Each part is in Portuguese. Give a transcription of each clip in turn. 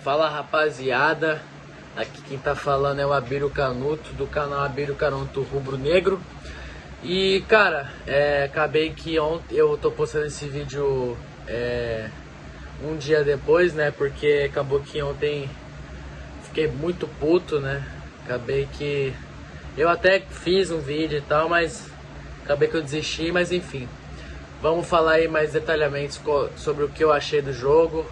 Fala rapaziada, aqui quem tá falando é o Abílio Canuto, do canal Abílio Canuto Rubro Negro. E cara, acabei que ontem eu tô postando esse vídeo um dia depois, né? Porque acabou que ontem fiquei muito puto, né? Acabei que eu até fiz um vídeo e tal, mas acabei que eu desisti, mas enfim. Vamos falar aí mais detalhadamente sobre o que eu achei do jogo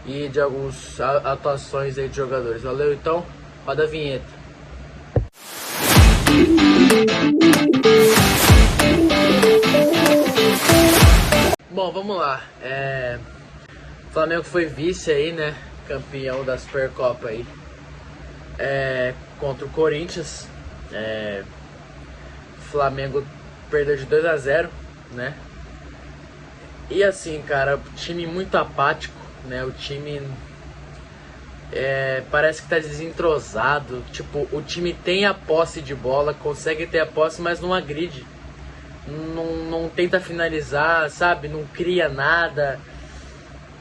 e de algumas atuações aí de jogadores. Valeu, então, roda a vinheta. Bom, vamos lá. O Flamengo foi vice aí, né? Campeão da Supercopa aí. Contra o Corinthians. O Flamengo perdeu de 2-0, né? E assim, cara, time muito apático, né? O time parece que tá desentrosado. Tipo, o time tem a posse de bola, consegue ter a posse, mas não agride. Não tenta finalizar, sabe? Não cria nada.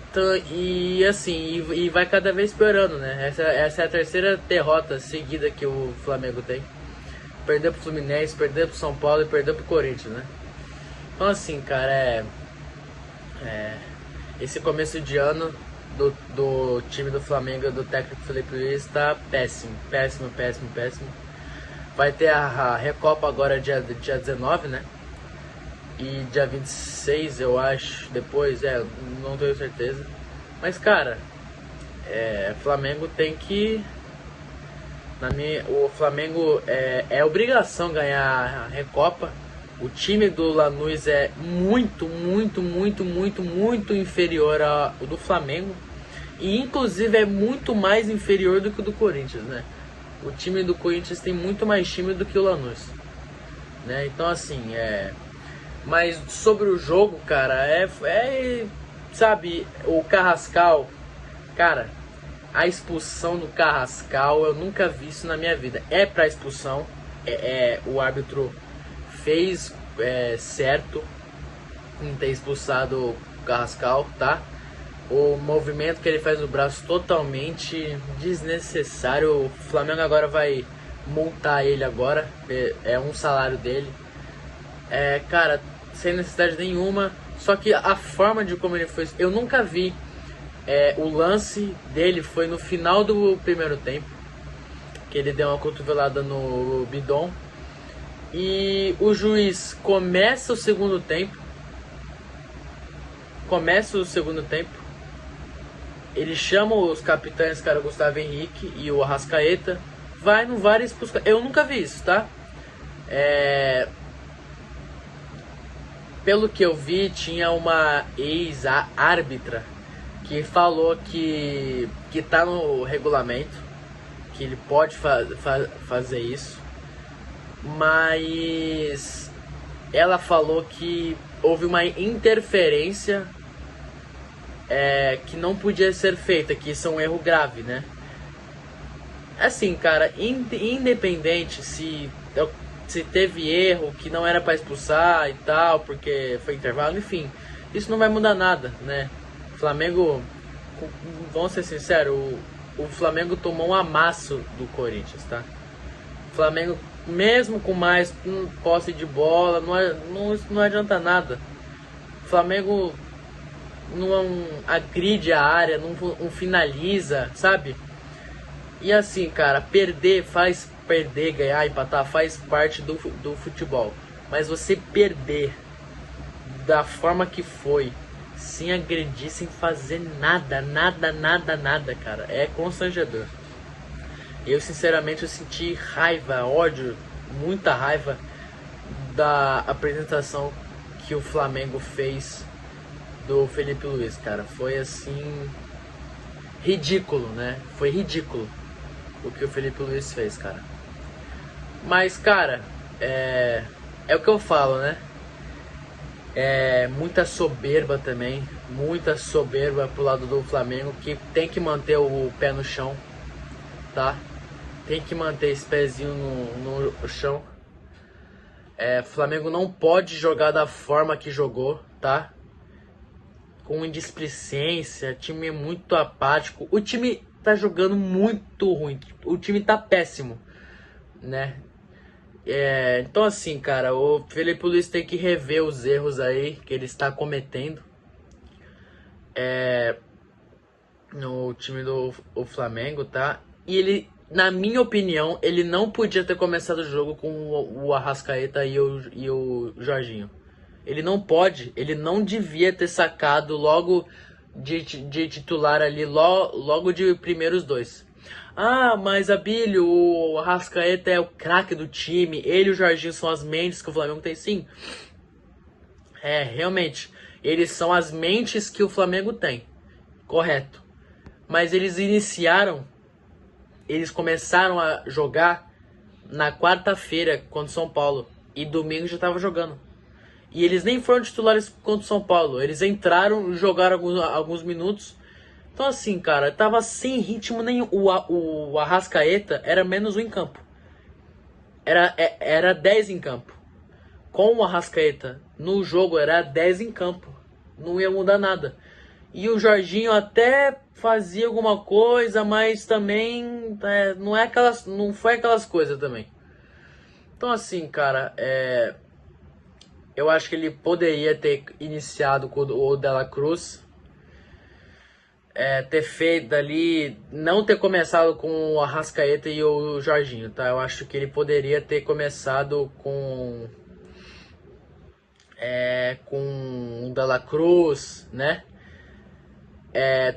Então, e assim, e vai cada vez piorando, né? Essa é a terceira derrota seguida que o Flamengo tem. Perdeu pro Fluminense, perdeu pro São Paulo e perdeu pro Corinthians, né? Então assim, cara, esse começo de ano do time do Flamengo, do técnico Felipe Luiz, tá péssimo. Vai ter a Recopa agora dia 19, né? E dia 26, eu acho, depois, não tenho certeza. Mas, cara, Flamengo tem que... o Flamengo é obrigação ganhar a Recopa. O time do Lanús é muito inferior ao do Flamengo. E inclusive é muito mais inferior do que o do Corinthians, né? O time do Corinthians tem muito mais time do que o Lanús, né? Então assim, mas sobre o jogo, cara, sabe, o Carrascal, cara, a expulsão do Carrascal, eu nunca vi isso na minha vida. É pra expulsão, o árbitro fez certo em ter expulsado o Carrascal, tá? O movimento que ele faz no braço totalmente desnecessário. O Flamengo agora vai multar ele agora, é um salário dele. Cara, sem necessidade nenhuma. Só que a forma de como ele foi, eu nunca vi. O lance dele foi no final do primeiro tempo, que ele deu uma cotovelada no Bidon. E o juiz começa o segundo tempo. Ele chama os capitães, cara, o Gustavo Henrique e o Arrascaeta. Vai no VAR e expulsa. Eu nunca vi isso, tá? Pelo que eu vi, tinha uma ex-árbitra que falou que tá no regulamento, que ele pode fazer isso. Mas ela falou que houve uma interferência que não podia ser feita, que isso é um erro grave, né? Assim, cara, independente se teve erro, que não era pra expulsar e tal, porque foi intervalo, enfim, isso não vai mudar nada, né? Flamengo, vamos ser sinceros, o Flamengo tomou um amasso do Corinthians, tá? O Flamengo, mesmo com mais posse de bola, não adianta nada. O Flamengo não agride a área, não finaliza, sabe? E assim, cara, perder, ganhar, empatar, faz parte do futebol. Mas você perder da forma que foi, sem agredir, sem fazer nada, cara, é constrangedor. Eu sinceramente senti raiva, ódio, muita raiva da apresentação que o Flamengo fez do Felipe Luiz, cara. Foi assim, ridículo, né? Foi ridículo o que o Felipe Luiz fez, cara. Mas, cara, é o que eu falo, né? Muita soberba também, muita soberba pro lado do Flamengo, que tem que manter o pé no chão, tá? Tem que manter esse pezinho no chão. O Flamengo não pode jogar da forma que jogou, tá? Com indisplicência, time muito apático. O time tá jogando muito ruim. O time tá péssimo, né? Então assim, cara, o Felipe Luiz tem que rever os erros aí que ele está cometendo no time do Flamengo, tá? E ele, na minha opinião, ele não podia ter começado o jogo com o Arrascaeta e o Jorginho. Ele não pode, ele não devia ter sacado logo de titular ali, logo de primeiros dois. Ah, mas Abílio, o Arrascaeta é o craque do time, ele e o Jorginho são as mentes que o Flamengo tem, sim. Realmente, eles são as mentes que o Flamengo tem, correto. Mas eles começaram a jogar na quarta-feira contra o São Paulo, e domingo já estava jogando. E eles nem foram titulares contra o São Paulo, eles entraram, jogaram alguns minutos. Então assim, cara, tava sem ritmo nenhum. O Arrascaeta era menos um em campo. Era 10 em campo. Com o Arrascaeta no jogo era 10 em campo. Não ia mudar nada. E o Jorginho até fazia alguma coisa, mas também não foi aquelas coisas também. Então assim, cara, eu acho que ele poderia ter iniciado com o Dela Cruz. Ter feito ali, não ter começado com o Arrascaeta e o Jorginho, tá? Eu acho que ele poderia ter começado com o Dela Cruz, né?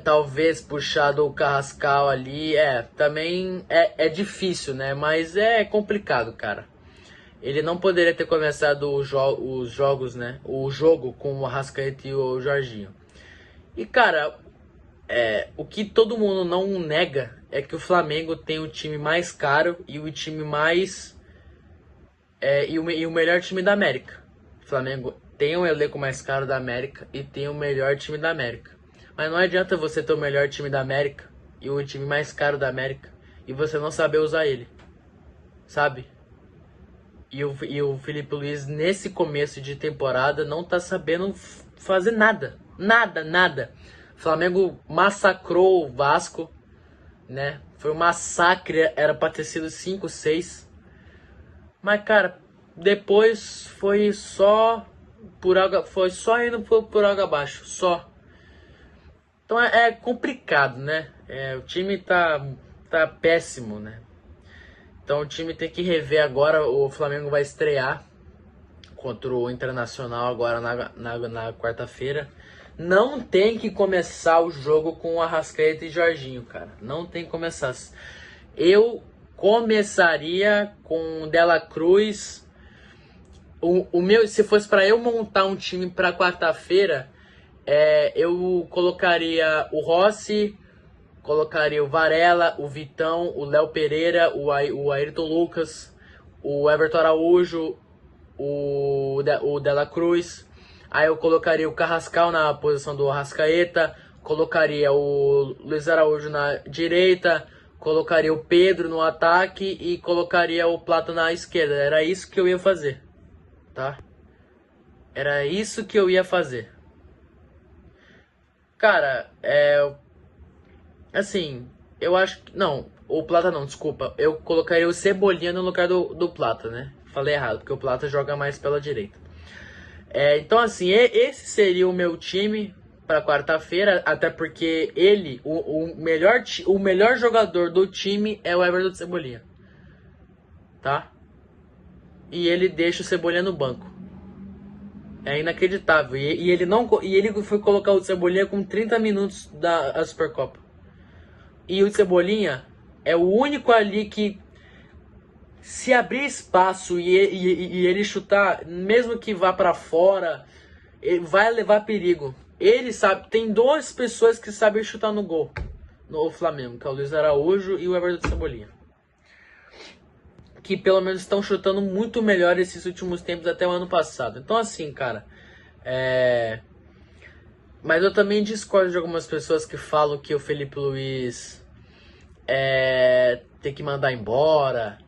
Talvez puxado o Carrascal ali, também é difícil, né? Mas é complicado, cara. Ele não poderia ter começado os jogos, né? O jogo com o Arrascaeta e o Jorginho. E, cara, o que todo mundo não nega é que o Flamengo tem o time mais caro e o time mais... e o melhor time da América. O Flamengo tem o elenco mais caro da América e tem o melhor time da América. Mas não adianta você ter o melhor time da América e o time mais caro da América e você não saber usar ele, sabe? E o Felipe Luiz, nesse começo de temporada, não tá sabendo fazer nada. Nada. O Flamengo massacrou o Vasco, né? Foi um massacre, era pra ter sido 5-6. Mas, cara, depois foi só indo por água abaixo, só. Então é complicado, né? O time tá péssimo, né? Então o time tem que rever agora. O Flamengo vai estrear contra o Internacional agora na quarta-feira. Não tem que começar o jogo com Arrascaeta e Jorginho, cara. Não tem que começar. Eu começaria com Dela Cruz. Se fosse para eu montar um time para quarta-feira, eu colocaria o Rossi, colocaria o Varela, o Vitão, o Léo Pereira, o Ayrton Lucas, o Everton Araújo, o Dela Cruz. Aí eu colocaria o Carrascal na posição do Arrascaeta, colocaria o Luiz Araújo na direita, colocaria o Pedro no ataque e colocaria o Plata na esquerda. Era isso que eu ia fazer, tá? Era isso que eu ia fazer. Cara, assim, eu acho que... Não, o Plata não, desculpa. Eu colocaria o Cebolinha no lugar do Plata, né? Falei errado, porque o Plata joga mais pela direita. Então, assim, esse seria o meu time para quarta-feira, até porque o melhor jogador do time é o Everton Cebolinha, tá? E ele deixa o Cebolinha no banco. É inacreditável. E ele foi colocar o Cebolinha com 30 minutos da Supercopa. E o Cebolinha é o único ali que, se abrir espaço e ele chutar, mesmo que vá para fora, ele vai levar perigo. Ele sabe, tem duas pessoas que sabem chutar no gol no Flamengo, que é o Luiz Araújo e o Everton Cebolinha, que pelo menos estão chutando muito melhor esses últimos tempos até o ano passado. Então assim, cara, mas eu também discordo de algumas pessoas que falam que o Felipe Luiz tem que mandar embora,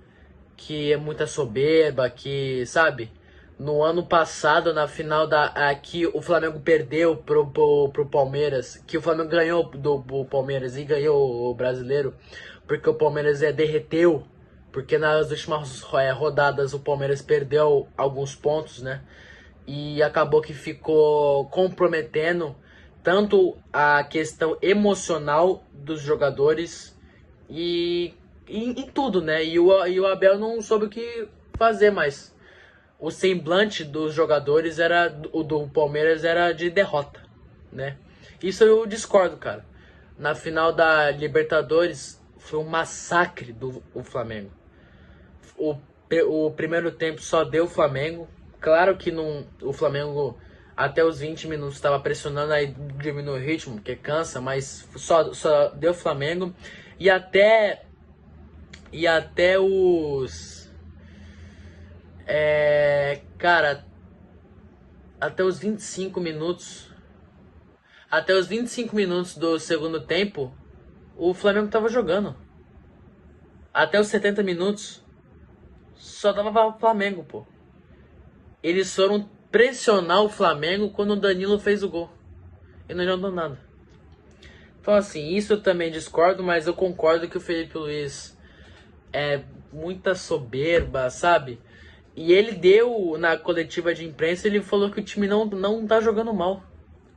que é muita soberba, que, sabe? no ano passado, na final que o Flamengo perdeu pro Palmeiras, que o Flamengo ganhou do Palmeiras e ganhou o Brasileiro, porque o Palmeiras derreteu, porque nas últimas rodadas o Palmeiras perdeu alguns pontos, né? E acabou que ficou comprometendo tanto a questão emocional dos jogadores e em tudo, né? E o Abel não soube o que fazer mais. O semblante dos jogadores o do Palmeiras era de derrota, né? Isso eu discordo, cara. Na final da Libertadores foi um massacre do Flamengo. O primeiro tempo só deu o Flamengo. Claro que o Flamengo até os 20 minutos estava pressionando, aí diminui o ritmo, porque cansa, mas só deu o Flamengo. E até os... cara, até os 25 minutos. Até os 25 minutos do segundo tempo, o Flamengo tava jogando. Até os 70 minutos, só dava o Flamengo, pô. Eles foram pressionar o Flamengo quando o Danilo fez o gol. E não adiantou nada. Então, assim, isso eu também discordo, mas eu concordo que o Felipe Luiz é muita soberba, sabe? E ele deu, na coletiva de imprensa, ele falou que o time não tá jogando mal.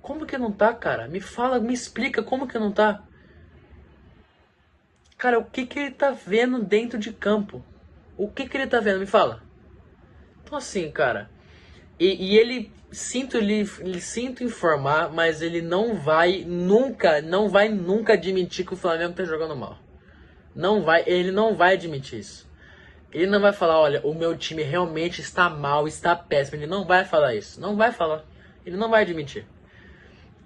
Como que não tá, cara? Me fala, me explica como que não tá. Cara, o que ele tá vendo dentro de campo? O que ele tá vendo? Me fala. Então assim, cara... E ele, sinto informar, mas ele não vai nunca admitir que o Flamengo tá jogando mal. Ele não vai admitir isso. Ele não vai falar, olha, o meu time realmente está mal, está péssimo. Ele não vai falar isso. Não vai falar. Ele não vai admitir.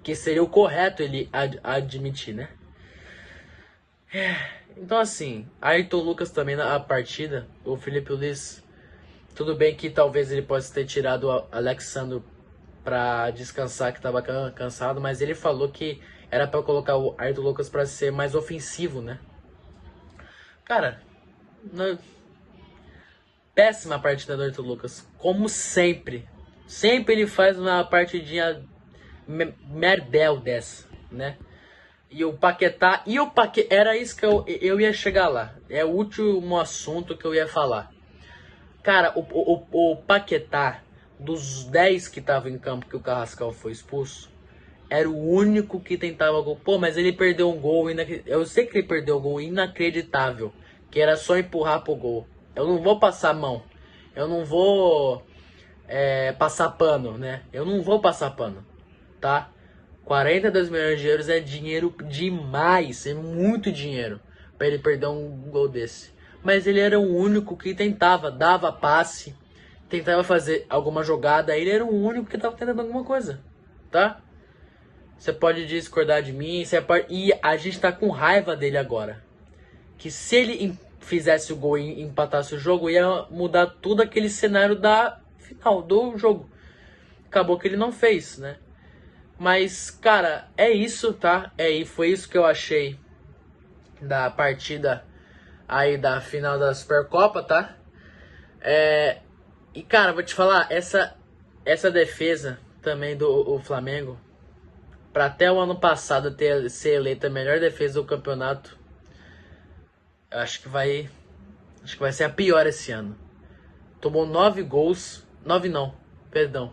Que seria o correto ele admitir, né? Então assim, Ayrton Lucas também na partida, o Felipe Luiz, tudo bem que talvez ele possa ter tirado o Alexandre pra descansar, que tava cansado, mas ele falou que era pra colocar o Ayrton Lucas pra ser mais ofensivo, né? Cara, péssima partida do Ayrton Lucas, como sempre. Sempre ele faz uma partidinha merdel dessa, né? E o Paquetá, era isso que eu ia chegar lá. É o último assunto que eu ia falar. Cara, o Paquetá, dos 10 que estavam em campo que o Carrascal foi expulso, era o único que tentava gol. Pô, mas ele perdeu um gol, eu sei que ele perdeu um gol inacreditável, que era só empurrar pro gol. Eu não vou passar a mão, eu não vou passar pano, né? Eu não vou passar pano, tá? 42 milhões de euros é dinheiro demais, é muito dinheiro pra ele perder um gol desse. Mas ele era o único que tentava, dava passe, tentava fazer alguma jogada, ele era o único que tava tentando alguma coisa, tá? Você pode discordar de mim, e a gente tá com raiva dele agora. Que se ele fizesse o gol e empatasse o jogo, ia mudar todo aquele cenário da final do jogo. Acabou que ele não fez, né? Mas, cara, é isso, tá? Foi isso que eu achei da partida aí da final da Supercopa, tá? E, cara, vou te falar, essa defesa também do Flamengo, pra até o ano passado ser eleita a melhor defesa do campeonato, eu acho que vai ser a pior esse ano. Tomou 9 gols, 9 não, perdão,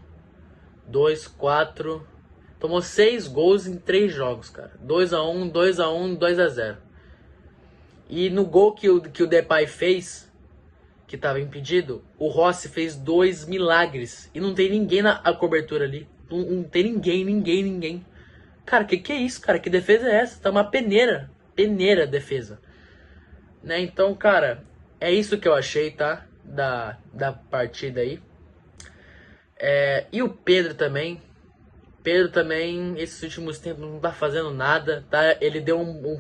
2, 4... Tomou 6 gols em 3 jogos, cara. 2-1, 2-1, 2-0. E no gol que o Depay fez, que estava impedido, o Rossi fez 2 milagres. E não tem ninguém na cobertura ali. Não tem ninguém. Cara, que é isso, cara? Que defesa é essa? Tá uma peneira. Peneira defesa. Né? Então, cara, é isso que eu achei, tá? Da partida aí. E o Pedro também, esses últimos tempos não tá fazendo nada, tá? Ele deu um bom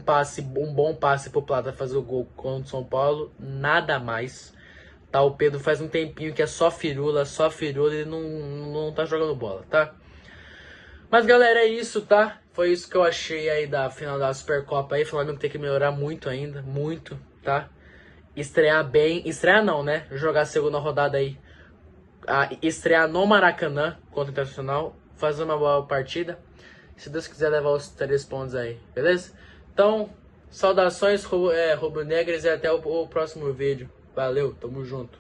passe pro Plata fazer o gol contra o São Paulo, nada mais. Tá? O Pedro faz um tempinho que é só firula, ele não tá jogando bola, tá? Mas galera, é isso, tá? Foi isso que eu achei aí da final da Supercopa aí. Flamengo tem que melhorar muito ainda, muito, tá? Estrear bem, estrear não, né? Jogar a segunda rodada aí a estrear no Maracanã contra o Internacional, fazer uma boa partida. Se Deus quiser levar os 3 pontos aí, beleza? Então, saudações rubro-negras e até o próximo vídeo. Valeu, tamo junto.